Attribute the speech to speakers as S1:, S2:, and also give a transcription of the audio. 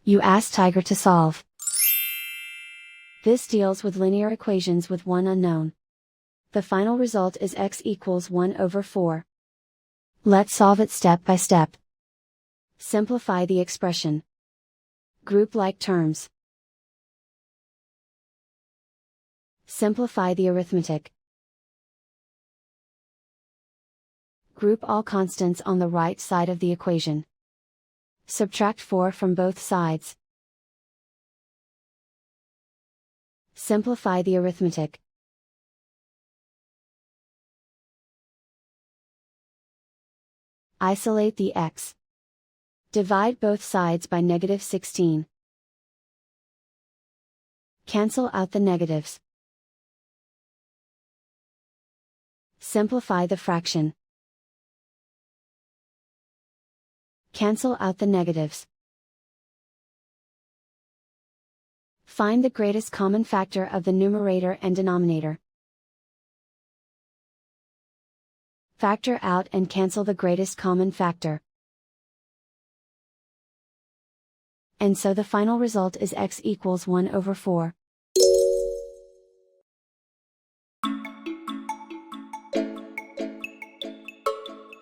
S1: You ask Tiger to solve. This deals with linear equations with one unknown. The final result is x equals 1 over 4. Let's solve it step by step. Simplify the expression. Group like terms. Simplify the arithmetic. Group all constants on the right side of the equation. Subtract 4 from both sides. Simplify the arithmetic. Isolate the x. Divide both sides by -16. Cancel out the negatives. Simplify the fraction. Cancel out the negatives. Find the greatest common factor of the numerator and denominator. Factor out and cancel the greatest common factor. And so the final result is x equals 1 over 4.